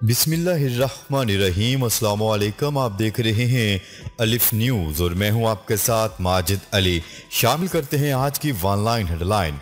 बिस्मिल्लाहिर्रहमानिर्रहीम। अस्सलाम वालेकुम। आप देख रहे हैं अलिफ न्यूज़ और मैं हूं आपके साथ माजिद अली। शामिल करते हैं आज की online headline.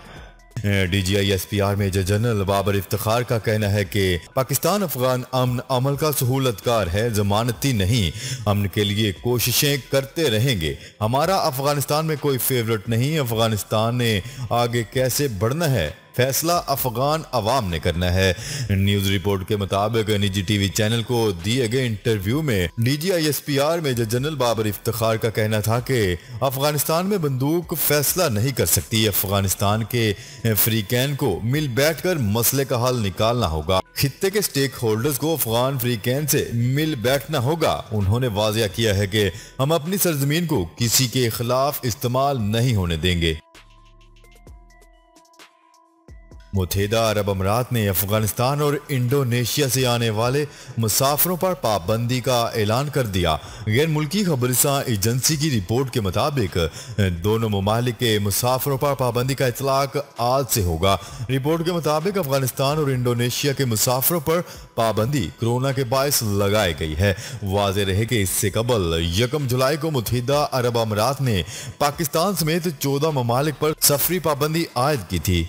DGISPR major general Babar Iftikhar का कहना है कि पाकिस्तान अफगान अमन अमल का सहूलतकार है, जमानती नहीं। अमन के लिए कोशिशें करते रहेंगे। हमारा अफगानिस्तान में कोई फेवरेट नहीं। अफगानिस्तान ने आगे कैसे बढ़ना है फैसला अफगान अवाम ने करना है। न्यूज रिपोर्ट के मुताबिक निजी टीवी चैनल को दिए गए इंटरव्यू में DGISPR major general Babar Iftikhar का कहना था कि अफगानिस्तान में बंदूक फैसला नहीं कर सकती। अफगानिस्तान के फ्रीकैन को मिल बैठकर मसले का हल निकालना होगा। खित्ते के स्टेक होल्डर्स को अफगान फ्रीकैन से मिल बैठना होगा। उन्होंने वाजिया किया है कि हम अपनी सरजमीन को किसी के खिलाफ इस्तेमाल नहीं होने देंगे। मुत्तहिदा अरब अमीरात ने अफगानिस्तान और इंडोनेशिया से आने वाले मुसाफिरों पर पाबंदी का ऐलान कर दिया। गैर मुल्की खबरसां एजेंसी की रिपोर्ट के मुताबिक दोनों ममालिक के मुसाफिरों पर पाबंदी का इतलाक आज से होगा। रिपोर्ट के मुताबिक अफगानिस्तान और इंडोनेशिया के मुसाफिरों पर पाबंदी कोरोना के बायस लगाई गई है। वाज़ेह रहे कि इससे कबल 1 जुलाई को मुत्तहिदा अरब अमीरात ने पाकिस्तान समेत 14 ममालिक पर सफरी पाबंदी आयद की थी।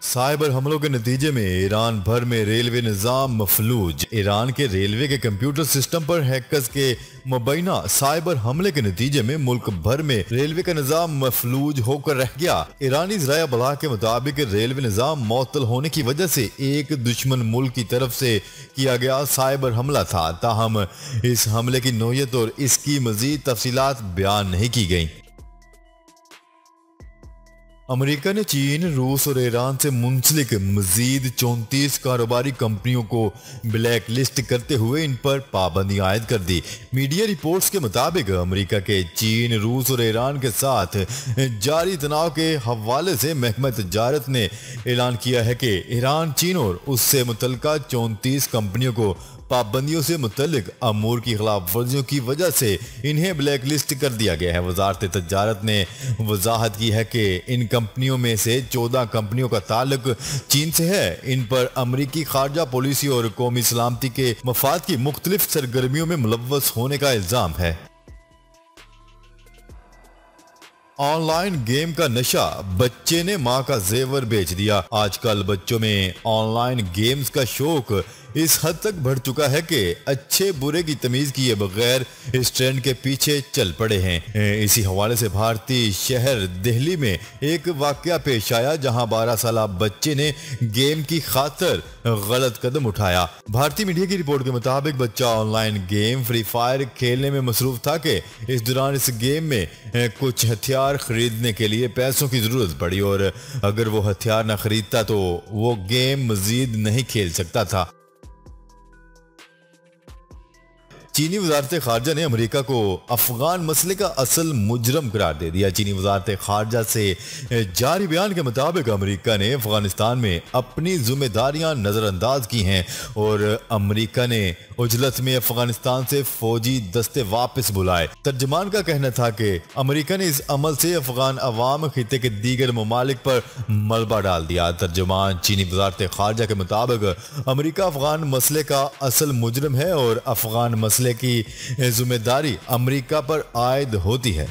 साइबर हमलों के नतीजे में ईरान भर में रेलवे निज़ाम मफलूज। ईरान के रेलवे के कंप्यूटर सिस्टम पर हैकर्स के मुबैना साइबर हमले के नतीजे में मुल्क भर में रेलवे का निज़ाम मफलूज होकर रह गया। ईरानी ज़राया बलाग के मुताबिक रेलवे निज़ाम मअतल होने की वजह से एक दुश्मन मुल्क की तरफ से किया गया साइबर हमला था। ताहम इस हमले की नौयत और इसकी मजीद तफसीलात बयान नहीं की गई। अमेरिका ने चीन, रूस और ईरान से मुंसलिक मजीद 34 कारोबारी कंपनियों को ब्लैक लिस्ट करते हुए इन पर पाबंदी आयद कर दी। मीडिया रिपोर्ट्स के मुताबिक अमेरिका के चीन, रूस और ईरान के साथ जारी तनाव के हवाले से महकमा तजारत ने ऐलान किया है कि ईरान, चीन और उससे मुतल्लिका 34 कंपनियों को पाबंदियों से मुतल्लिक अमूर की खिलाफ वर्जियों की वजह से इन्हें ब्लैक लिस्ट कर दिया गया है। वजारत तजारत ने वजाहत की है कि इन कंपनियों में से 14 कंपनियों का ताल्लुक चीन से है। इन पर अमरीकी खारजा पॉलिसी और कौमी सलामती के मफाद की मुख्तलिफ सरगर्मियों में मुलव्वस होने का इल्जाम है। ऑनलाइन गेम का नशा, बच्चे ने मां का जेवर बेच दिया। आजकल बच्चों में ऑनलाइन गेम्स का शौक इस हद तक बढ़ चुका है कि अच्छे बुरे की तमीज किए बगैर इस ट्रेंड के पीछे चल पड़े हैं। इसी हवाले से भारतीय शहर दिल्ली में एक वाकया पेश आया जहां 12 साल बच्चे ने गेम की खातिर गलत कदम उठाया। भारतीय मीडिया की रिपोर्ट के मुताबिक बच्चा ऑनलाइन गेम फ्री फायर खेलने में मसरूफ था कि इस दौरान इस गेम में कुछ हथियार खरीदने के लिए पैसों की जरूरत पड़ी और अगर वो हथियार न खरीदता तो वो गेम मजीद नहीं खेल सकता था। चीनी वजारत खारजा ने अमेरिका को अफगान मसले का असल मुजरम करार दे दिया। चीनी वजारत खारजा से जारी बयान के मुताबिक अमेरिका ने अफगानिस्तान में अपनी जिम्मेदारियां नज़रअंदाज की हैं और अमेरिका ने उजलत में अफगानिस्तान से फौजी दस्ते वापस बुलाए। तर्जमान का कहना था कि अमेरिका ने इस अमल से अफगान अवाम खिते के दीगर ममालिक पर मलबा डाल दिया। तर्जमान चीनी वजारत खारजा के मुताबिक अमेरिका अफगान मसले का असल मुजरम है और अफगान मसले की जिम्मेदारी अमेरिका पर आयद होती है।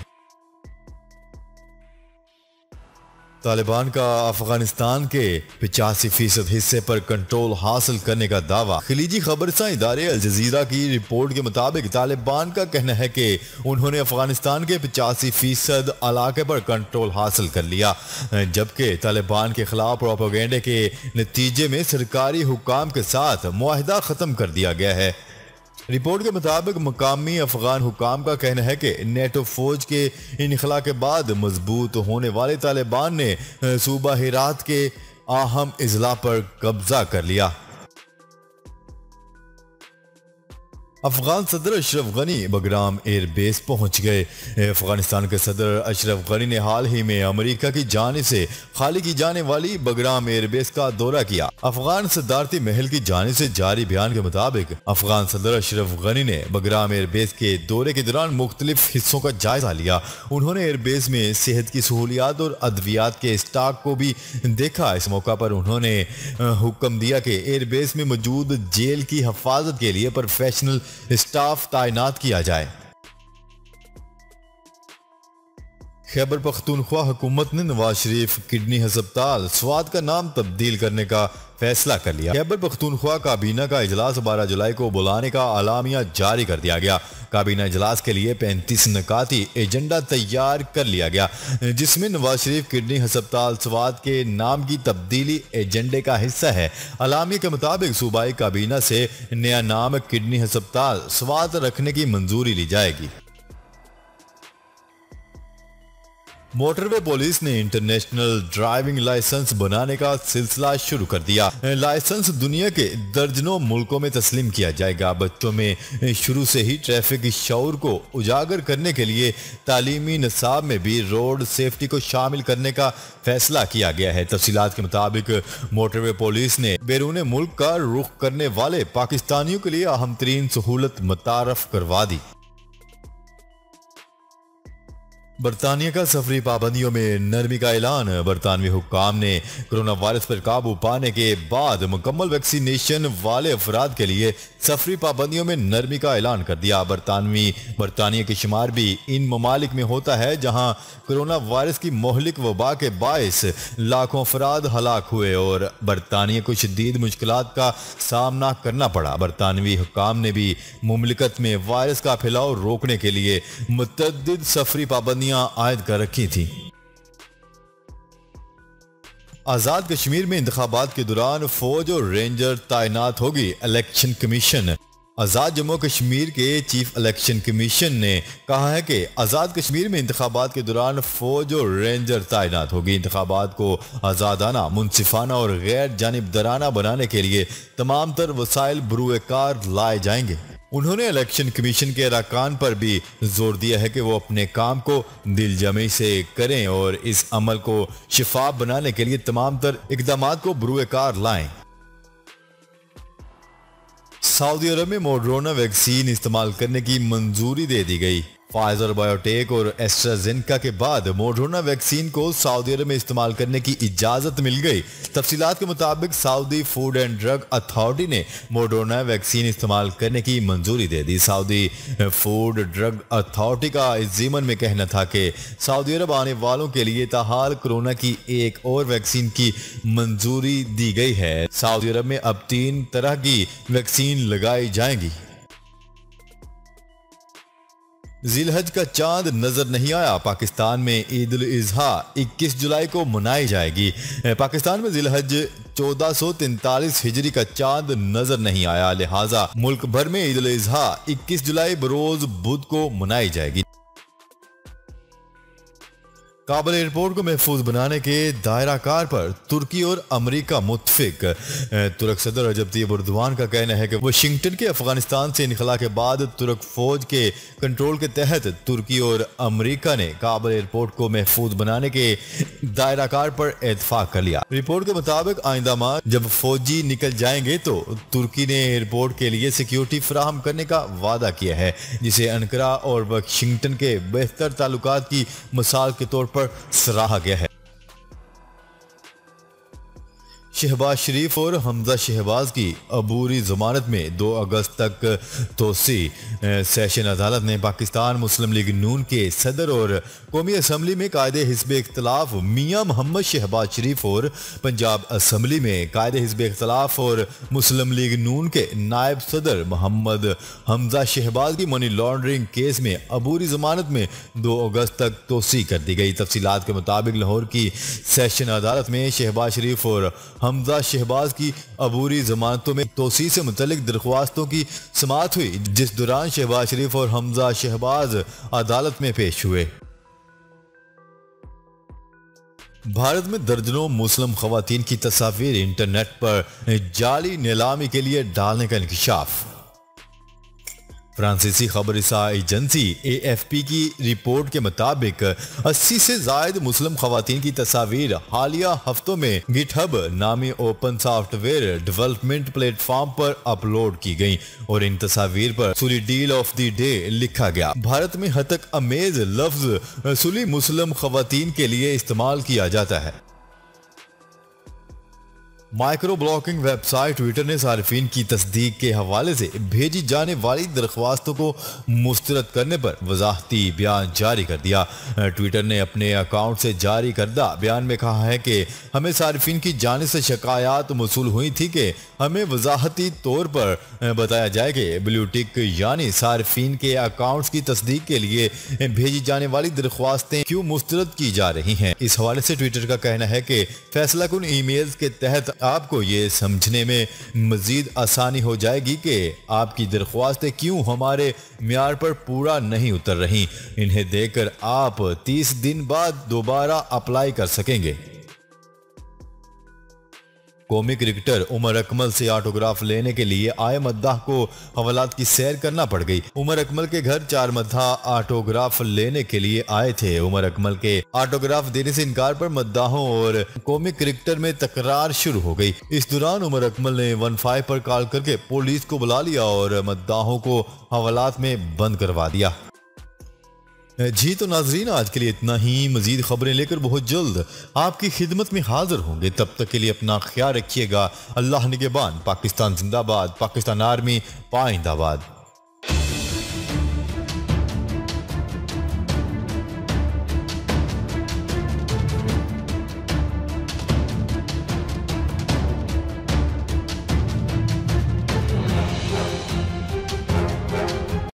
तालिबान का अफगानिस्तान के 85% हिस्से पर कंट्रोल हासिल करने का दावा। खलीजी खबरसां इदारे अल जजीरा की रिपोर्ट के मुताबिक तालिबान का कहना है कि उन्होंने अफगानिस्तान के 85% इलाके पर कंट्रोल हासिल कर लिया, जबकि तालिबान के खिलाफ प्रोपेगेंडे के नतीजे में सरकारी हुकाम के साथ मुआहिदा खत्म कर दिया गया है। रिपोर्ट के मुताबिक मकामी अफगान हुकाम का कहना है कि नेटो फौज के इनखला के बाद मजबूत होने वाले तालिबान ने सूबा हेरात के अहम अजला पर कब्जा कर लिया। अफगान सदर अशरफ गनी बगराम एयरबेस पहुंच गए। अफगानिस्तान के सदर अशरफ गनी ने हाल ही में अमेरिका की जानिब से खाली की जाने वाली बगराम एयरबेस का दौरा किया। अफगान सदारती महल की जानिब से जारी बयान के मुताबिक अफगान सदर अशरफ गनी ने बगराम एयरबेस के दौरे के दौरान मुख्तलिफ हिस्सों का जायजा लिया। उन्होंने एयरबेस में सेहत की सहूलियात और अद्वियात के स्टॉक को भी देखा। इस मौका पर उन्होंने हुक्म दिया कि एयरबेस में मौजूद जेल की हिफाजत के लिए प्रोफेशनल स्टाफ तैनात किया जाए। खैबर पख्तूनख्वा हुकूमत ने नवाज शरीफ किडनी अस्पताल स्वाद का नाम तब्दील करने का फैसला कर लिया। खैबर पख्तूनख्वा काबीना का इजलास 12 जुलाई को बुलाने का अलामिया जारी कर दिया गया। काबीना इजलास के लिए 35 नकाती एजेंडा तैयार कर लिया गया, जिसमें नवाज शरीफ किडनी अस्पताल स्वाद के नाम की तब्दीली एजेंडे का हिस्सा है। अलामिया के मुताबिक सूबाई काबीना से नया नाम किडनी अस्पताल स्वाद रखने की मंजूरी ली जाएगी। मोटरवे पुलिस ने इंटरनेशनल ड्राइविंग लाइसेंस बनाने का सिलसिला शुरू कर दिया। लाइसेंस दुनिया के दर्जनों मुल्कों में तस्लीम किया जाएगा। बच्चों में शुरू से ही ट्रैफिक शऊर को उजागर करने के लिए तालीमी निसाब में भी रोड सेफ्टी को शामिल करने का फैसला किया गया है। तफसीलात के मुताबिक मोटरवे पुलिस ने बैरून मुल्क का रुख करने वाले पाकिस्तानियों के लिए अहम तरीन सहूलत मुतारफ करवा दी। बरतानिया का सफरी पाबंदियों में नरमी का ऐलान। बरतानवी हुक्काम ने कोरोना वायरस पर काबू पाने के बाद मुकम्मल वैक्सीनेशन वाले अफराद के लिए सफरी पाबंदियों में नरमी का ऐलान कर दिया। बरतानिया की शुमार भी इन ममालिक में होता है जहां कोरोना वायरस की मोहलिक वबा के बायस लाखों अफराद हलाक हुए और बरतानिया को शदीद मुश्किलात का सामना करना पड़ा। बरतानवी हुक्काम ने भी मुमलिकत में वायरस का फैलाव रोकने के लिए मुतअद्दिद सफरी पाबंदियां आयद कर रखी थी। आजाद कश्मीर में इंतखाबात के दौरान फौज और रेंजर तैनात होगी। Election commission. आज़ाद जम्मू कश्मीर के चीफ इलेक्शन कमीशन ने कहा है कि आज़ाद कश्मीर में इंतखाबात के दौरान फौज और रेंजर तैनात होगी। इंतखाबात को आज़ादाना, मुनसिफाना और गैर जानिबदाराना बनाने के लिए तमाम तर वसाइल बरूए कार लाए जाएंगे। उन्होंने इलेक्शन कमीशन के अरकान पर भी जोर दिया है कि वो अपने काम को दिलजमी से करें और इस अमल को शिफाफ बनाने के लिए तमाम तर इकदामात को बरूए कार लाएं। सऊदी अरब में मोडरोना वैक्सीन इस्तेमाल करने की मंजूरी दे दी गई। फाइजर बायोटेक और एस्ट्राजेनेका के बाद मोडरोना वैक्सीन को सऊदी अरब में इस्तेमाल करने की इजाजत मिल गई। तफसीलात के मुताबिक Saudi food and drug authority ने मोडरोना वैक्सीन इस्तेमाल करने की मंजूरी दे दी। सऊदी फूड ड्रग अथॉरिटी का इस ज़ीमन में कहना था कि सऊदी अरब आने वालों के लिए ताहाल कोरोना की एक और वैक्सीन की मंजूरी दी गई है। सऊदी अरब में अब 3 तरह की वैक्सीन लगाई जाएंगी। जिलहज का चांद नजर नहीं आया। पाकिस्तान में ईद उल अजहा 21 जुलाई को मनाई जाएगी। पाकिस्तान में जिलहज 1443 हिजरी का चांद नजर नहीं आया, लिहाजा मुल्क भर में ईद उल अजहा 21 जुलाई बरोज बुध को मनाई जाएगी। काबुल एयरपोर्ट को महफूज बनाने के दायरा कार पर तुर्की और अमेरिका मुत्फिक। तुर्क सदर रजब तैयब एर्दोगान का कहना है कि वाशिंगटन के अफगानिस्तान से इनखला के बाद तुर्क फौज के कंट्रोल के तहत तुर्की और अमेरिका ने काबुल एयरपोर्ट को महफूज बनाने के दायरा कार पर इत्तेफाक कर लिया। रिपोर्ट के मुताबिक आइंदा माह जब फौजी निकल जाएंगे तो तुर्की ने एयरपोर्ट के लिए सिक्योरिटी फराहम करने का वादा किया है, जिसे अंकारा और वाशिंगटन के बेहतर ताल्लुकात की मिसाल के तौर पर सराहा गया है। शहबाज शरीफ और हमजा शहबाज की अबूरी जमानत में 2 अगस्त तक तोसी। सेशन अदालत ने पाकिस्तान मुस्लिम लीग नून के सदर और कौमी असम्बली में कायदे हिज़्ब इख्तलाफ मियां मोहम्मद शहबाज शरीफ और पंजाब असम्बली में कायदे हिज़्ब इख्तलाफ और मुस्लिम लीग नून के नायब सदर मोहम्मद हमजा शहबाज की मनी लॉन्ड्रिंग केस में अबूरी जमानत में 2 अगस्त तक तोसी कर दी गई। तफसीलात के मुताबिक लाहौर की सेशन अदालत में शहबाज शरीफ और हमजा शहबाज की अबूरी जमानतों में तोसी से मुतल्लिक दरख्वास्तों की समाअत हुई, जिस दौरान शहबाज शरीफ और हमजा शहबाज अदालत में पेश हुए। भारत में दर्जनों मुस्लिम खवातीन की तस्वीर इंटरनेट पर जाली नीलामी के लिए डालने का इंकशाफ। फ्रांसीसी खबरसा एजेंसी AFP की रिपोर्ट के मुताबिक 80 से ज्यादा मुस्लिम खवातीन की तस्वीर हालिया हफ्तों में गिटहब नामी ओपन सॉफ्टवेयर डेवलपमेंट प्लेटफॉर्म पर अपलोड की गई और इन तस्वीर पर सुली डील ऑफ द डे लिखा गया। भारत में हतक अमेज लफ्ज सुली मुस्लिम खवातीन के लिए इस्तेमाल किया जाता है। माइक्रो ब्लॉकिंग वेबसाइट ट्विटर ने सार्फिन की तस्दीक के हवाले से भेजी जाने वाली दरख्वास्तों को मुस्तरद करने पर वजाहती बयान जारी कर दिया। ट्विटर ने अपने अकाउंट से जारी करदा बयान में कहा है कि हमें सार्फिन की जाने से शिकायत मौसूल हुई थी कि हमें वजाहती तौर पर बताया जाए कि ब्लू टिक यानी सार्फिन के अकाउंट्स की तस्दीक के लिए भेजी जाने वाली दरख्वास्तें क्यों मुस्तरद की जा रही हैं। इस हवाले से ट्विटर का कहना है कि फैसला कुन ईमेल्स के तहत आपको ये समझने में मजीद आसानी हो जाएगी कि आपकी दरख्वास्तें क्यों हमारे म्यार पर पूरा नहीं उतर रही। इन्हें देखकर आप 30 दिन बाद दोबारा अप्लाई कर सकेंगे। कौमी क्रिकेटर उमर अकमल से ऑटोग्राफ लेने के लिए आए मद्दाह को हवालात की सैर करना पड़ गई। उमर अकमल के घर 4 मद्दाह ऑटोग्राफ लेने के लिए आए थे। उमर अकमल के ऑटोग्राफ देने से इनकार पर मद्दाहों और कौमी क्रिकेटर में तकरार शुरू हो गई। इस दौरान उमर अकमल ने 15 पर कॉल करके पुलिस को बुला लिया और मद्दाहों को हवालात में बंद करवा दिया। जी तो नाजरीन, आज के लिए इतना ही। मजीद खबरें लेकर बहुत जल्द आपकी खिदमत में हाजिर होंगे। तब तक के लिए अपना ख्याल रखिएगा। अल्लाह निगहबान। पाकिस्तान जिंदाबाद। पाकिस्तान आर्मी पाइंदाबाद।